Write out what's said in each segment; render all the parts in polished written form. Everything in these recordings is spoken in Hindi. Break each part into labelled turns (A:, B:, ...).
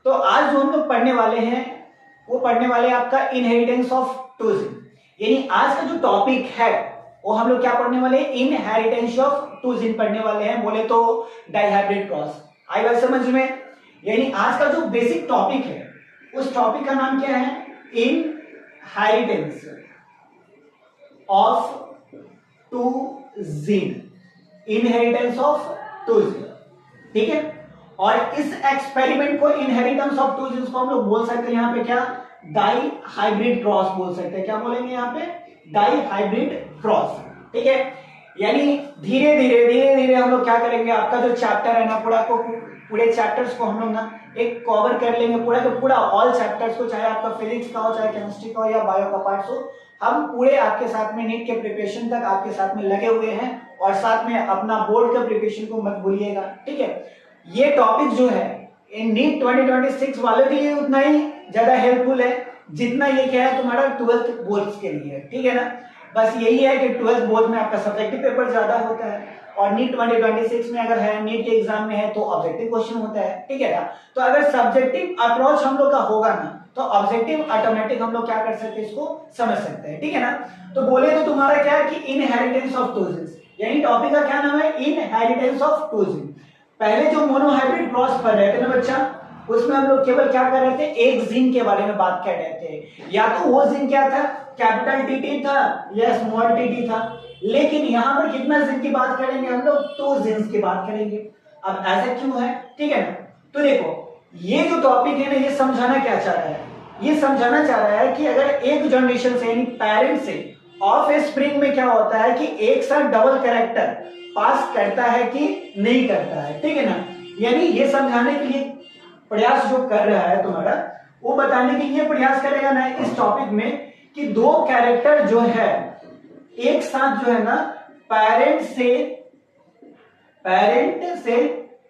A: तो आज जो हम लोग पढ़ने वाले हैं वो पढ़ने वाले हैं आपका इनहेरिटेंस ऑफ टू जीन। यानी आज का जो टॉपिक है वो हम लोग क्या पढ़ने वाले हैं, इनहेरिटेंस ऑफ टू जीन पढ़ने वाले हैं। बोले तो डाइहाइब्रिड क्रॉस। आई बात समझ में? यानी आज का जो बेसिक टॉपिक है उस टॉपिक का नाम क्या है, inheritance of two gene. Inheritance of two gene, ठीक है। और इस एक्सपेरिमेंट को, इनहेरिटेंस ऑफ टू जीन्स को हम लोग बोल सकते हैं यहाँ पे क्या, डाई हाइब्रिड क्रॉस बोल सकते हैं। क्या बोलेंगे यहाँ पे, डाई हाइब्रिड क्रॉस, ठीक है। यानी धीरे धीरे हम लोग क्या करेंगे, आपका जो चैप्टर है ना पूरे चैप्टर्स को हम लोग ना एक कवर कर लेंगे, पूरा का पूरा ऑल चैप्टर्स को, चाहे आपका फिजिक्स का हो, चाहे केमिस्ट्री का हो या बायो का पार्ट हो। हम पूरे आपके साथ में नीट के प्रिपरेशन तक आपके साथ में लगे हुए हैं, और साथ में अपना बोर्ड का प्रिपरेशन को मत भूलिएगा, ठीक है। ये टॉपिक जो है नीट 2026 वालों के लिए उतना ही ज्यादा हेल्पफुल है जितना ये क्या है तुम्हारा 12th बोर्ड्स के लिए, ठीक है ना। बस यही है कि 12th बोर्ड में आपका सब्जेक्टिव पेपर ज्यादा होता है, और नीट 2026 में अगर है, नीट के एग्जाम में है तो ऑब्जेक्टिव क्वेश्चन होता है, ठीक है ना। तो अगर सब्जेक्टिव अप्रोच हम लोग का होगा ना तो ऑब्जेक्टिव ऑटोमेटिक हम लोग क्या कर सकते हैं, इसको समझ सकते हैं, ठीक है ना। तो बोले तो तुम्हारा क्या है कि इनहेरिटेंस ऑफ टू जीन्स, यानी टॉपिक का क्या नाम है, इनहेरिटेंस ऑफ टू जीन। पहले जो मोनोहाइब्रिड क्रॉस पढ़ रहे थे ना बच्चा, उसमें हम लोग केवल क्या कर रहे थे, एक जीन के बारे में बात कर रहे थे। या तो वो जीन क्या था, कैपिटल टीटी था या स्मॉल टीटी था। लेकिन यहाँ पर कितना जीन की बात करेंगे हम लोग, टू जीन्स की बात करेंगे। अब ऐसा क्यों है, ठीक है ना। तो देखो ये जो टॉपिक है ना, ये समझाना क्या चाह रहा है, ये समझाना चाह रहा है कि अगर एक जनरेशन से यानी पेरेंट से ऑफ स्प्रिंग में क्या होता है कि एक साथ डबल कैरेक्टर पास करता है कि नहीं करता है, ठीक है ना। यानी ये समझाने के लिए प्रयास जो कर रहा है तुम्हारा, वो बताने के लिए प्रयास करेगा ना इस टॉपिक में कि दो कैरेक्टर जो है एक साथ जो है ना पेरेंट से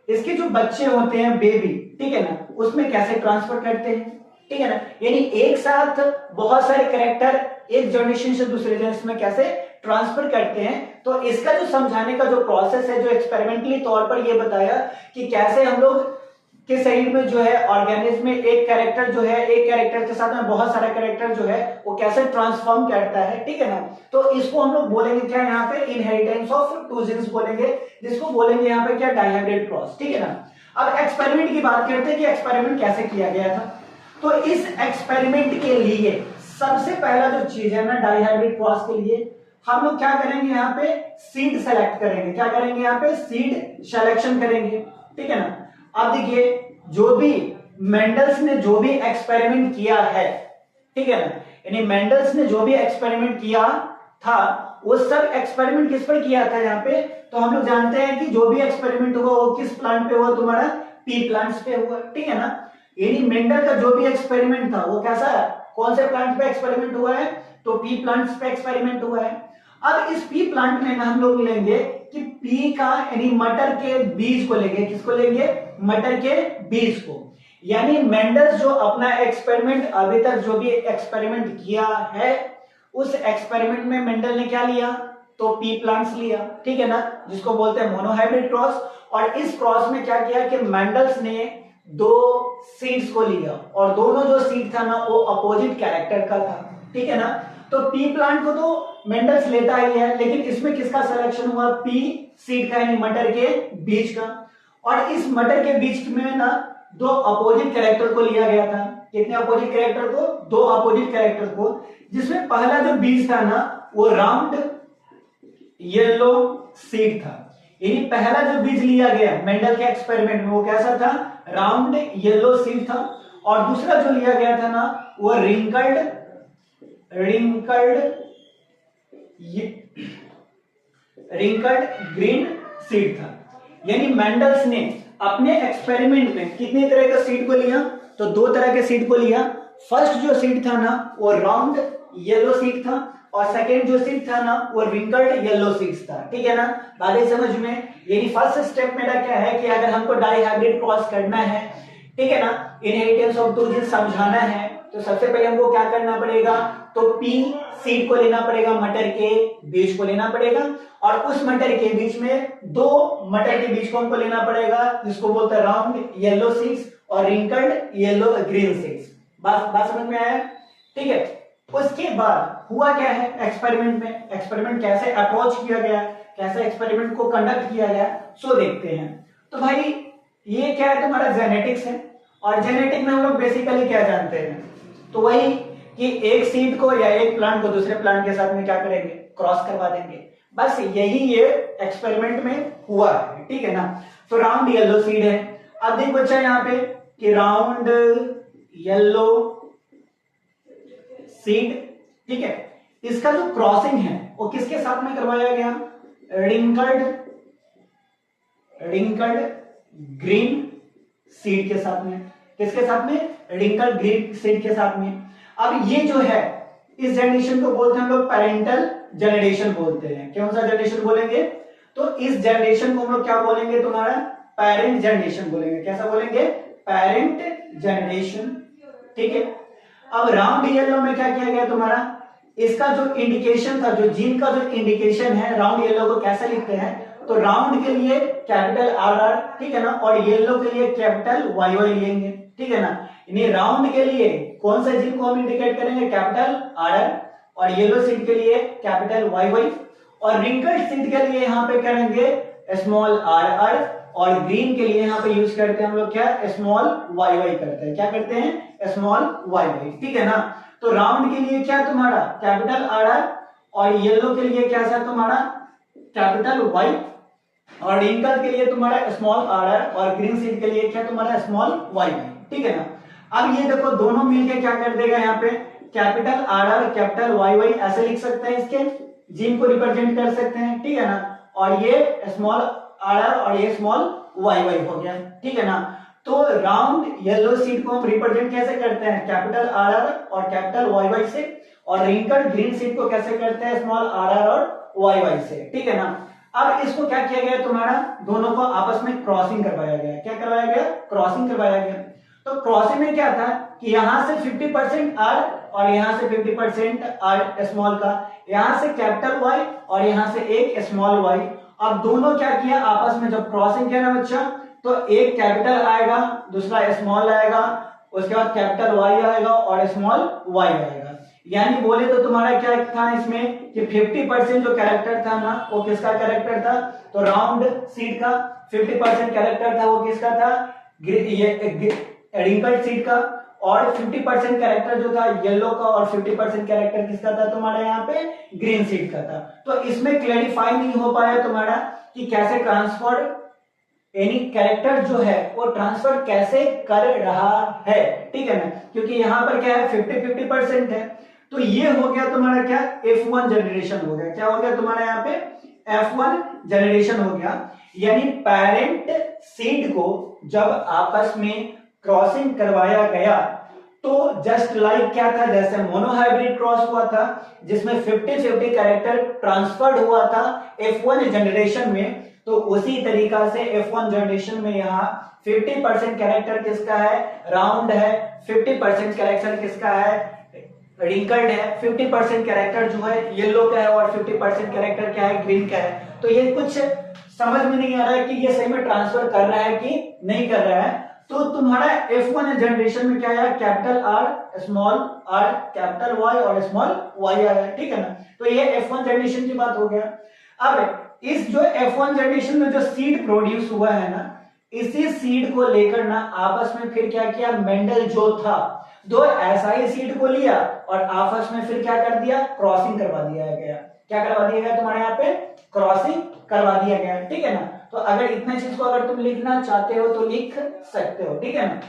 A: इसके जो बच्चे होते हैं बेबी, ठीक है ना, उसमें कैसे ट्रांसफर करते हैं, ठीक है ना। यानी एक साथ बहुत सारे कैरेक्टर एक जनरेशन से दूसरे जनरेशन में कैसे ट्रांसफर करते हैं। तो इसका जो समझाने का जो प्रोसेस है, जो एक्सपेरिमेंटली तौर पर ये बताया कि कैसे हम लोग के शरीर में जो है ऑर्गेनिज्म में एक कैरेक्टर जो है, एक कैरेक्टर के साथ में बहुत सारा कैरेक्टर जो है वो कैसे ट्रांसफॉर्म करता है, ठीक है ना। तो इसको हम लोग बोलेंगे क्या, यहाँ पे इनहेरिटेंस ऑफ टू जीन्स बोलेंगे, जिसको बोलेंगे यहाँ पे क्या, डाइहाइब्रिड क्रॉस, ठीक है ना। अब एक्सपेरिमेंट की बात करते हैं कि एक्सपेरिमेंट कैसे किया गया था। तो इस एक्सपेरिमेंट के लिए सबसे पहला जो चीज है ना डाइहाइब्रिड क्रॉस के लिए, हम लोग क्या करेंगे, यहाँ पे सीड सेलेक्ट करेंगे। क्या करेंगे, यहाँ पे सीड सिलेक्शन करेंगे, ठीक है ना। अब देखिए जो भी मेंडल्स ने जो भी एक्सपेरिमेंट किया है, ठीक है ना, यानी मेंडल्स ने जो भी एक्सपेरिमेंट किया था वो सब एक्सपेरिमेंट किस पर किया था यहाँ पे, तो हम लोग जानते हैं कि जो भी एक्सपेरिमेंट हुआ वो किस प्लांट पे हुआ, तुम्हारा पी प्लांट्स पे हुआ, ठीक है ना। यानी मेंडल का जो भी एक्सपेरिमेंट था वो कैसा है, कौन से प्लांट पे एक्सपेरिमेंट हुआ है, तो पी प्लांट्स पे एक्सपेरिमेंट हुआ है। अब इस पी प्लांट में हम लोग लेंगे कि पी का यानी मटर के बीज को लेंगे, किसको लेंगे, मटर के बीज को। यानी मेंडल्स जो अपना एक्सपेरिमेंट अभी तक जो भी एक्सपेरिमेंट किया है उस एक्सपेरिमेंट में मेंडल ने क्या लिया, तो पी प्लांट्स लिया, ठीक है ना, जिसको बोलते हैं मोनोहाइब्रिड क्रॉस। और इस क्रॉस में क्या किया कि मेंडल्स ने दो सीड्स को लिया, और दोनों जो सीड था ना वो अपोजिट कैरेक्टर का था, ठीक है ना। तो पी प्लांट को तो मेंडल्स लेता ही है, लेकिन इसमें किसका सिलेक्शन हुआ, पी सीड का यानी मटर के बीज का। और इस मटर के बीज में ना दो अपोजिट कैरेक्टर को लिया गया था। कितने अपोजिट कैरेक्टर को, दो अपोजिट कैरेक्टर को, जिसमें पहला जो बीज था ना वो राउंड येलो सीड था। यानी पहला जो बीज लिया गया मेंडल के एक्सपेरिमेंट में वो कैसा था, राउंड येलो सीड था। और दूसरा जो लिया गया था ना वो रिंकल्ड ग्रीन सीड था। यानी मेंडल्स ने अपने एक्सपेरिमेंट में कितने तरह का सीड को लिया, तो दो तरह के सीड को लिया। फर्स्ट जो सीड था ना वो राउंड येलो सीड था, और सेकेंड जो सीड था ना वो रिंकल्ड येलो सीड्स था, ठीक है ना। बातें समझ में? यानी फर्स्ट स्टेप मेरा क्या है कि अगर हमको डाइहाइब्रिड क्रॉस करना है, ठीक है ना, इनहेरिटेंस ऑफ टू जीन्स समझाना है, तो सबसे पहले हमको क्या करना पड़ेगा, तो पी सीड को लेना पड़ेगा, मटर के बीज को लेना पड़ेगा। और उस मटर के बीच में दो मटर के बीज को हमको लेना पड़ेगा, जिसको बोलते हैं राउंड येलो सीड्स, और रिंकल्ड येलो ग्रीन सीड्स। बात समझ में आया? ठीक है। उसके बाद हुआ क्या है एक्सपेरिमेंट में, एक्सपेरिमेंट कैसे अप्रोच किया गया, कैसे एक्सपेरिमेंट को कंडक्ट किया गया, सो देखते हैं। तो भाई ये क्या है तुम्हारा जेनेटिक्स है, और जेनेटिक में हम लोग बेसिकली क्या जानते हैं, तो वही कि एक सीड को या एक प्लांट को दूसरे प्लांट के साथ में क्या करेंगे, क्रॉस करवा देंगे। बस यही ये एक्सपेरिमेंट में हुआ है, ठीक है ना। तो राउंड येलो सीड है। अब देख बच्चा यहाँ पे कि राउंड येलो सीड, ठीक है, इसका जो क्रॉसिंग है वो किसके साथ में करवाया गया, रिंकल्ड ग्रीन सीड के साथ में। किसके साथ में, रिंकल्ड ग्रीन सीड के साथ में। अब ये जो है इस जनरेशन को बोलते हैं हम लोग पेरेंटल जनरेशन बोलते हैं। कौन सा जनरेशन बोलेंगे, तो इस जनरेशन को हम लोग क्या बोलेंगे, तुम्हारा पेरेंट जनरेशन बोलेंगे। कैसा बोलेंगे, पेरेंट जनरेशन, ठीक है। अब राउंड येलो में क्या किया गया तुम्हारा, इसका जो इंडिकेशन था, जो जीन का जो इंडिकेशन है, राउंड येलो को कैसे लिखते हैं, तो राउंड के लिए कैपिटल आर आर, ठीक है ना, और येलो के लिए कैपिटल वाई वाई लेंगे, ठीक है ना। यानी राउंड के लिए कौन सा जीन को हम इंडिकेट करेंगे, कैपिटल आर आर, और येलो सीड के लिए कैपिटल वाई वाई, और रिंकल्ड सीड के लिए यहाँ पे करेंगे स्मॉल आर आर, और ग्रीन के लिए यहाँ पे यूज करते हैं हम लोग क्या, स्मॉल वाई वाई करते हैं। क्या करते हैं, स्मॉल वाई वाई, ठीक है ना। तो राउंड के लिए क्या तुम्हारा कैपिटल आर आर, और येलो के लिए क्या सा तुम्हारा कैपिटल वाई, और रिंकल के लिए तुम्हारा स्मॉल आर आर, और ग्रीन सीड के लिए क्या तुम्हारा स्मॉल वाई वाई, ठीक है ना। अब ये देखो दोनों मिलके क्या कर देगा, यहाँ पे capital R R capital Y Y ऐसे लिख सकते हैं, इसके जीन को रिप्रेजेंट कर सकते हैं, ठीक है ना। और ये स्मॉल आर आर और ये स्मॉल वाई वाई हो गया, ठीक है ना। तो राउंड येलो सीड को हम रिप्रेजेंट कैसे करते हैं, कैपिटल आर आर और कैपिटल वाई वाई से, और रिंकल्ड ग्रीन सीड को कैसे करते हैं, स्मॉल आर आर और वाई वाई से, ठीक है ना। अब इसको क्या किया गया तुम्हारा, दोनों को आपस में क्रॉसिंग करवाया गया। क्या करवाया गया, क्रॉसिंग करवाया गया। तो क्रॉसिंग में क्या था कि यहां से 50% आर और यहां से 50% आर स्मॉल का, यहां से कैपिटल वाई और यहां से एक स्मॉल वाई। अब दोनों क्या किया आपस में जब क्रॉसिंग किया ना बच्चा, तो एक कैपिटल आएगा दूसरा स्मॉल आएगा, उसके बाद कैपिटल वाई आएगा और स्मॉल वाई आएगा। यानी बोले तो तुम्हारा क्या था इसमें कि 50% जो कैरेक्टर था ना वो किसका कैरेक्टर था, तो राउंड सीड का 50% कैरेक्टर था वो किसका था, रिंकल्ड सीड का, और 50% कैरेक्टर जो था येलो का, और 50% कैरेक्टर किसका था तुम्हारा यहाँ पे ग्रीन सीड का था। तो इसमें क्लैरिफाई नहीं हो पाया तुम्हारा कि कैसे ट्रांसफर यानी कैरेक्टर जो है वो ट्रांसफर कैसे कर रहा है, ठीक है ना, क्योंकि यहाँ पर क्या है 50-50% है। तो ये हो गया तुम्हारा क्या, F1 जनरेशन हो गया। क्या हो गया तुम्हारा यहाँ पे, F1 जनरेशन हो गया। यानी पेरेंट सीड को जब आपस में क्रॉसिंग करवाया गया तो जस्ट लाइक क्या था, जैसे मोनोहाइब्रिड क्रॉस हुआ था जिसमें 50-50 कैरेक्टर ट्रांसफर्ड हुआ था F1 जनरेशन में, तो उसी तरीका से F1 जनरेशन में यहाँ 50% कैरेक्टर किसका है, राउंड है, 50% कैरेक्टर किसका है, रिंकल्ड है, 50% कैरेक्टर जो है येलो का है, और 50% कैरेक्टर क्या है, ग्रीन का है। तो ये कुछ समझ में नहीं आ रहा है कि ये सही में ट्रांसफर कर रहा है कि नहीं कर रहा है। तो तुम्हारा F1 जनरेशन में क्या आया, capital R small R capital Y और स्मॉल वाई आया, ठीक है ना। तो ये F1 जनरेशन की बात हो गया। अब इस जो F1 जनरेशन में जो सीड प्रोड्यूस हुआ है ना, इसी सीड को लेकर ना आपस में फिर क्या किया, मेंडल जो था दो ऐसा ही सीड को लिया और आपस में फिर क्या कर दिया, क्रॉसिंग करवा दिया गया। क्या करवा दिया गया तुम्हारे यहाँ पे, क्रॉसिंग करवा दिया गया, ठीक है ना। तो अगर इतने चीज को अगर तुम लिखना चाहते हो तो लिख सकते हो, ठीक है ना,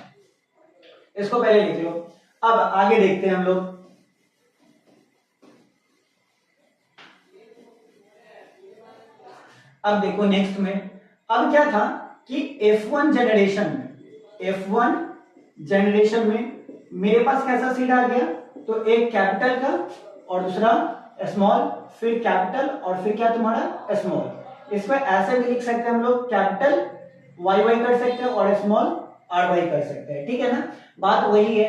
A: इसको पहले लिख लो। अब आगे देखते हैं हम लोग। अब देखो नेक्स्ट में, अब क्या था कि F1 जनरेशन में मेरे पास कैसा सीड आ गया, तो एक कैपिटल का और दूसरा स्मॉल, फिर कैपिटल और फिर क्या तुम्हारा स्मॉल। इसमें ऐसे भी लिख सकते हैं हम लोग, कैपिटल वाई वाई कर सकते हैं और स्मॉल आर वाई कर सकते हैं, ठीक है ना, बात वही है।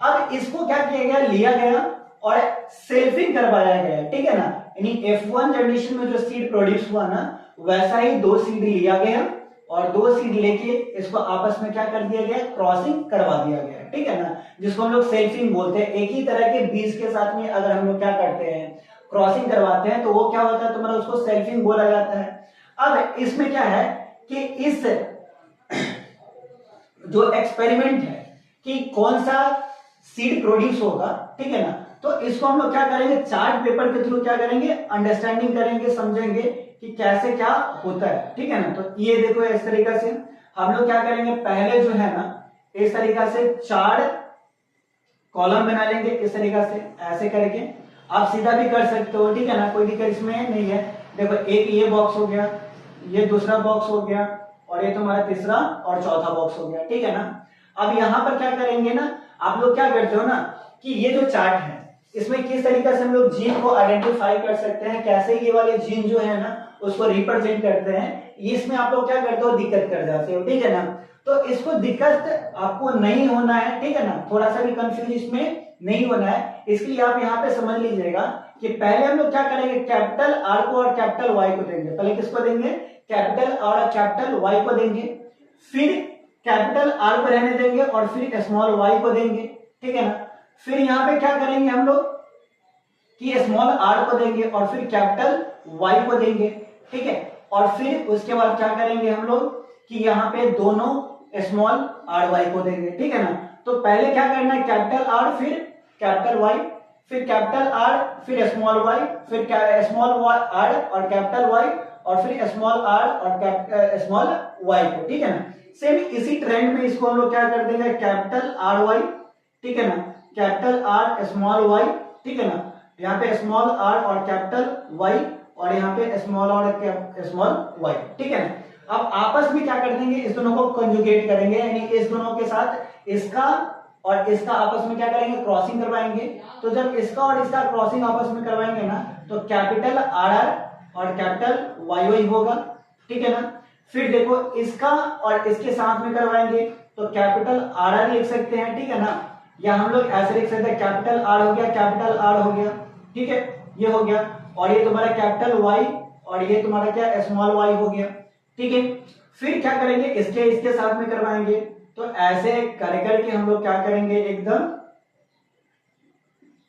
A: अब इसको क्या किया गया, लिया गया और सेल्फिंग करवाया गया, ठीक है ना। यानी F1 जनरेशन में जो सीड प्रोड्यूस हुआ ना, वैसा ही दो सीड लिया गया और 2 सीड लेके इसको आपस में क्या कर दिया गया, क्रॉसिंग करवा दिया गया, ठीक है ना, जिसको हम लोग सेल्फिंग बोलते हैं। एक ही तरह के बीज के साथ में अगर हम लोग क्या करते हैं, क्रॉसिंग करवाते हैं, तो वो क्या होता है तुम्हारा, उसको सेल्फिंग बोला जाता है। अब इसमें क्या है कि इस जो एक्सपेरिमेंट है कि कौन सा सीड प्रोड्यूस होगा, ठीक है ना, तो इसको हम लोग क्या करेंगे, चार्ट पेपर के थ्रू क्या करेंगे, अंडरस्टैंडिंग करेंगे, समझेंगे कि कैसे क्या होता है, ठीक है ना। तो ये देखो इस तरीका से हम लोग क्या करेंगे, पहले जो है ना इस तरीका से 4 कॉलम बना लेंगे, इस तरीका से ऐसे करके। आप सीधा भी कर सकते हो, ठीक है ना, कोई दिक्कत इसमें नहीं है। देखो एक ये बॉक्स हो गया, ये दूसरा बॉक्स हो गया, और ये तुम्हारा तीसरा और चौथा बॉक्स हो गया, ठीक है ना। अब यहाँ पर क्या करेंगे ना, आप लोग क्या करते हो ना कि ये जो चार्ट है इसमें किस तरीके से हम लोग जीन को आइडेंटिफाई कर सकते हैं, कैसे ये वाले जीन जो है ना उसको रिप्रेजेंट करते हैं, इसमें आप लोग क्या करते हो, दिक्कत कर जाते हो, ठीक है ना। तो इसको दिक्कत आपको नहीं होना है, ठीक है ना, थोड़ा सा भी कंफ्यूज इसमें नहीं होना है। इसलिए आप यहाँ पे समझ लीजिएगा कि पहले हम लोग क्या करेंगे, कैपिटल आर को और कैपिटल वाई को देंगे। पहले किसको देंगे, कैपिटल आर और कैपिटल वाई को देंगे, फिर कैपिटल आर को रहने देंगे और फिर स्मॉल वाई को देंगे, ठीक है ना। फिर यहाँ पे क्या करेंगे हम लोग कि स्मॉल आर को देंगे और फिर कैपिटल वाई को देंगे, ठीक है। और फिर उसके बाद क्या करेंगे हम लोग कि यहाँ पे दोनों स्मॉल आर वाई को देंगे, ठीक है ना। तो पहले क्या करना है, कैपिटल आर फिर कैपिटल वाई, फिर कैपिटल आर फिर स्मॉल वाई, फिर स्मॉल आर और कैपिटल वाई, और फिर स्मॉल आर और स्मॉल वाई को, ठीक है ना। सेम इसी ट्रेंड में इसको हम लोग क्या कर देंगे, कैपिटल आर वाई, ठीक है ना, कैपिटल आर स्मॉल वाई, ठीक है ना, यहाँ पे स्मॉल आर और कैपिटल वाई, और यहाँ पे स्मॉल और स्मॉल वाई, ठीक है ना। अब आपस में क्या कर देंगे, इस दोनों को कंजुगेट करेंगे, यानी इस दोनों के साथ इसका और इसका आपस में क्या करेंगे, क्रॉसिंग करवाएंगे। तो जब इसका और इसका क्रॉसिंग आपस में करवाएंगे ना, तो कैपिटल आर आर और कैपिटल वाई वाई होगा, ठीक है ना। फिर देखो इसका और इसके साथ में करवाएंगे तो कैपिटल आर आर लिख सकते हैं, ठीक है ना, या हम लोग ऐसे लिख सकते हैं, कैपिटल आर हो गया, कैपिटल आर हो गया, ठीक है, ये हो गया। और ये तुम्हारा कैपिटल वाई और ये तुम्हारा क्या, स्मॉल वाई हो गया, ठीक है। फिर क्या करेंगे, इसके साथ में करवाएंगे। तो ऐसे कर करके हम लोग क्या करेंगे, एकदम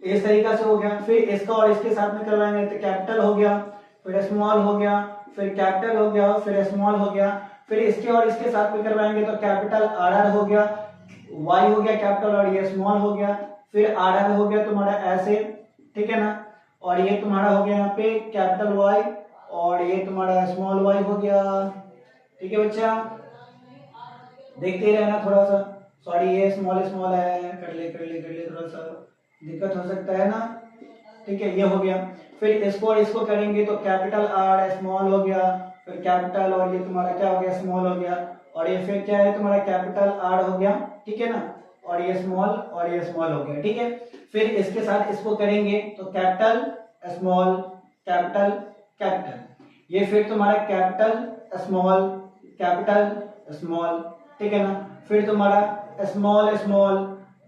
A: इस तरीका से हो गया। फिर इसका और इसके साथ में करवाएंगे तो कैपिटल हो गया, फिर स्मॉल हो गया, फिर कैपिटल हो गया, फिर स्मॉल हो गया। फिर इसके और इसके साथ में करवाएंगे तो कैपिटल आर आर हो गया, वाई हो गया कैपिटल और ये स्मॉल हो गया, फिर आर आर हो गया तुम्हारा ऐसे, ठीक है ना, और ये तुम्हारा हो गया यहाँ पे कैपिटल वाई और ये तुम्हारा स्मॉल वाई हो गया, ठीक है बच्चा, देखते ही रहना थोड़ा सा। सॉरी ये स्मॉल स्मॉल है, कर ले थोड़ा सा दिक्कत हो सकता है ना, ठीक है, ये हो गया। फिर इसको और इसको करेंगे तो कैपिटल आर स्मॉल हो गया, फिर कैपिटल और ये तुम्हारा क्या हो गया, स्मॉल हो गया, और ये फिर क्या है तुम्हारा कैपिटल आर हो गया, ठीक है ना, और ये स्मॉल हो गया, ठीक है। फिर इसके साथ इसको करेंगे तो कैपिटल स्मॉल कैपिटल कैपिटल, ये फिर तुम्हारा कैपिटल स्मॉल, ठीक है ना। फिर तुम्हारा स्मॉल स्मॉल,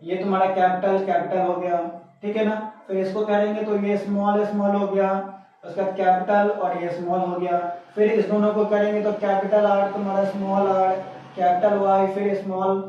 A: ये तुम्हारा कैपिटल कैपिटल हो गया, ठीक है ना। फिर इसको करेंगे तो ये स्मॉल स्मॉल हो गया, उसका कैपिटल और ये स्मॉल हो गया। फिर इस दोनों को करेंगे तो कैपिटल आर तुम्हारा स्मॉल आर, कैपिटल वाई फिर स्मॉल,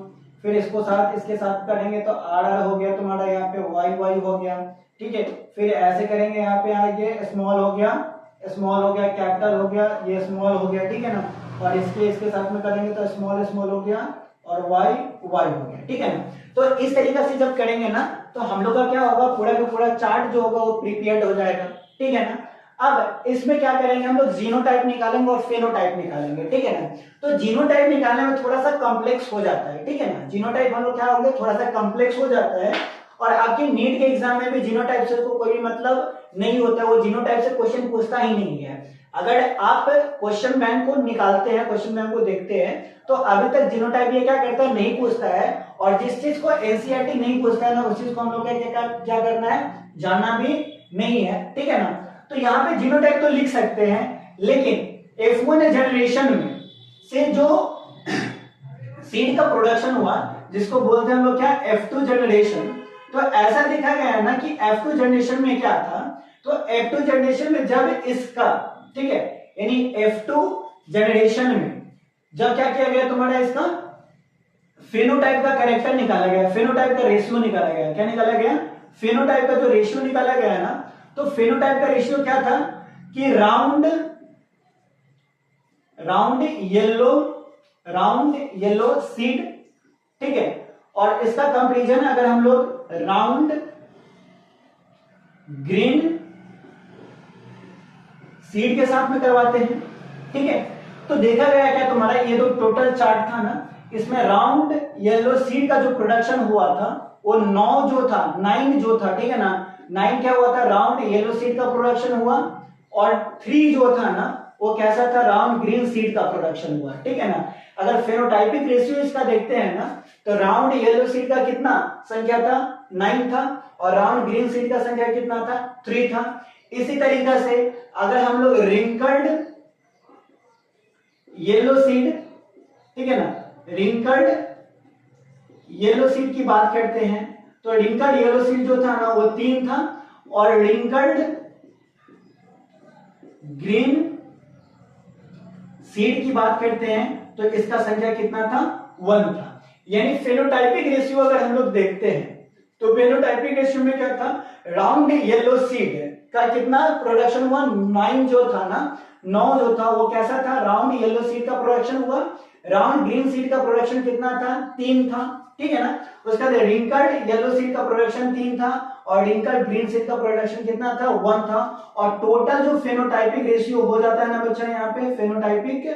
A: फिर इसको साथ इसके साथ करेंगे तो आर आर हो गया तुम्हारा, यहाँ पे वाई वाई हो गया, ठीक है। फिर ऐसे करेंगे, यहाँ पे आगे स्मॉल हो गया कैपिटल हो गया, ये स्मॉल हो गया, ठीक है ना, और इसके साथ में करेंगे तो स्मॉल स्मॉल हो गया और वाई वाई हो गया, ठीक है ना। तो इस तरीके से जब करेंगे ना तो हम लोग का क्या होगा, पूरा का पूरा चार्ट जो होगा वो प्रिपेयर्ड हो जाएगा, ठीक है ना। अब इसमें क्या करेंगे हम लोग, जीनोटाइप निकालेंगे और फेनोटाइप निकालेंगे, ठीक है ना। तो जीनोटाइप निकालने में थोड़ा सा कॉम्प्लेक्स हो जाता है, ठीक है ना, जीनोटाइप हम लोग क्या होंगे, थोड़ा सा कॉम्प्लेक्स हो जाता है। और आपके नीट के एग्जाम में भी जीनोटाइप से कोई भी मतलब नहीं होता, वो जीनोटाइप से क्वेश्चन पूछता ही नहीं है। अगर आप क्वेश्चन बैंक को निकालते हैं, क्वेश्चन बैंक को देखते हैं, तो अभी तक जीनोटाइप ये क्या करता है, नहीं पूछता है। और जिस चीज को एनसीईआरटी नहीं पूछता है ना, उस चीज को हम लोग क्या करना है, जानना भी नहीं है, ठीक है ना। तो यहाँ पे जीनोटाइप तो लिख सकते हैं, लेकिन F1 जनरेशन में से जो सीड का प्रोडक्शन हुआ, जिसको बोलते हैं हम लोग क्या, F2 जनरेशन, तो ऐसा देखा गया है ना कि F2 जनरेशन में क्या था, तो F2 जनरेशन में जब इसका, ठीक है, यानी F2 जनरेशन में जब क्या किया गया तुम्हारा, इसका फेनोटाइप का कैरेक्टर निकाला गया, फेनोटाइप का रेशियो निकाला गया। क्या निकाला गया? फेनोटाइप का जो रेशियो निकाला गया है ना, तो फेनोटाइप का रेशियो क्या था कि राउंड येलो सीड, ठीक है, और इसका कंपैरिजन अगर हम लोग राउंड ग्रीन सीड के साथ में करवाते हैं, ठीक है, तो देखा गया क्या तुम्हारा, ये जो टोटल चार्ट था ना, इसमें राउंड येलो सीड का जो प्रोडक्शन हुआ था वो 9 जो था, 9 जो था, ठीक है ना, 9 क्या हुआ था, राउंड येलो सीड का प्रोडक्शन हुआ, और 3 जो था ना वो कैसा था, राउंड ग्रीन सीड का प्रोडक्शन हुआ, ठीक है ना। अगर फेनोटाइपिक रेशियो इसका देखते हैं ना, तो राउंड येलो सीड का कितना संख्या था, 9 था, और राउंड ग्रीन सीड का संख्या कितना था, 3 था। इसी तरीके से अगर हम लोग रिंकल्ड येलो सीड, ठीक है ना, रिंकल्ड येलो सीड की बात करते हैं, तो रिंकल्ड येलो सीड जो था ना वो 3 था, और रिंकल्ड ग्रीन सीड की बात करते हैं तो इसका संख्या कितना था, 1 था। यानी फेनोटाइपिक रेशियो अगर हम लोग देखते हैं तो फेनोटाइपिक रेशियो में क्या था, राउंड येलो सीड का कितना प्रोडक्शन हुआ, 9 जो था ना, 9 जो था वो कैसा था, राउंड येलो सीड का प्रोडक्शन हुआ, राउंड ग्रीन सीड का प्रोडक्शन कितना था, 3 था, ठीक है ना। उसके बाद रिंकल्ड येलो सीड का प्रोडक्शन 3 था, और रिंकल्ड ग्रीन सीड का प्रोडक्शन कितना था, 1 था, और टोटल जो फेनोटाइपिक रेशियो हो जाता है ना बच्चा, यहाँ पे फेनोटाइपिक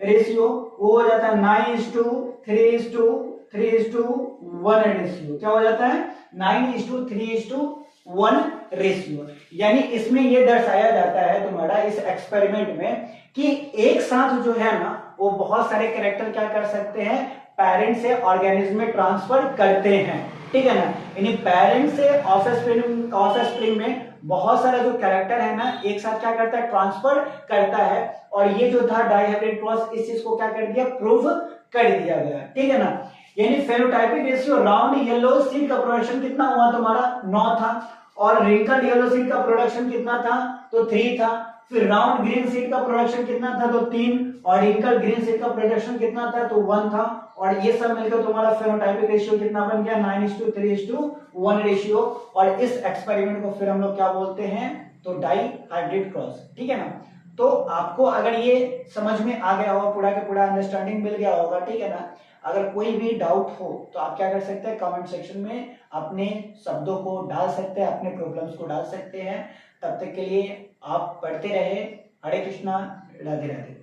A: रेशियो वो हो जाता है 9:3:1 रेशियो। क्या हो जाता है, 9:3:1 रेशियो। यानी इसमें ये दर्शाया जाता है तुम्हारा इस एक्सपेरिमेंट में कि एक साथ जो है ना वो बहुत सारे कैरेक्टर क्या कर सकते हैं, पेरेंट से ऑर्गेनिज्म में ट्रांसफर करते हैं, ठीक है ना। यानी पेरेंट से ऑफस्प्रिंग में बहुत सारा जो कैरेक्टर है ना एक साथ क्या करता है, ट्रांसफर करता है, और ये जो था डाइहाइब्रिड क्रॉस इस चीज को क्या कर दिया, प्रूव कर दिया गया, ठीक है ना। यानी phenotypic ratio round yellow seed का प्रोडक्शन कितना हुआ तुम्हारा, 9 था, और रिंकल्ड येलो सीड का प्रोडक्शन कितना था, तो 3 था, फिर राउंड ग्रीन सीड का प्रोडक्शन कितना था, तो 3, और रिंकल्ड ग्रीन सीड का प्रोडक्शन कितना था, तो 1 था, और ये सब मिलकर तुम्हारा फेनोटाइपिक रेशियो कितना बन गया, 9:3:1 रेशियो। और इस एक्सपेरिमेंट को फिर हम लोग क्या बोलते हैं, तो डाई हाइब्रिड क्रॉस, ठीक है ना। तो आपको अगर ये समझ में आ गया होगा, पूरा का पूरा अंडरस्टैंडिंग मिल गया होगा, ठीक है ना। अगर कोई भी डाउट हो तो आप क्या कर सकते हैं, कमेंट सेक्शन में अपने शब्दों को डाल सकते हैं, अपने प्रॉब्लम्स को डाल सकते हैं। तब तक के लिए आप पढ़ते रहे। हरे कृष्णा, राधे राधे।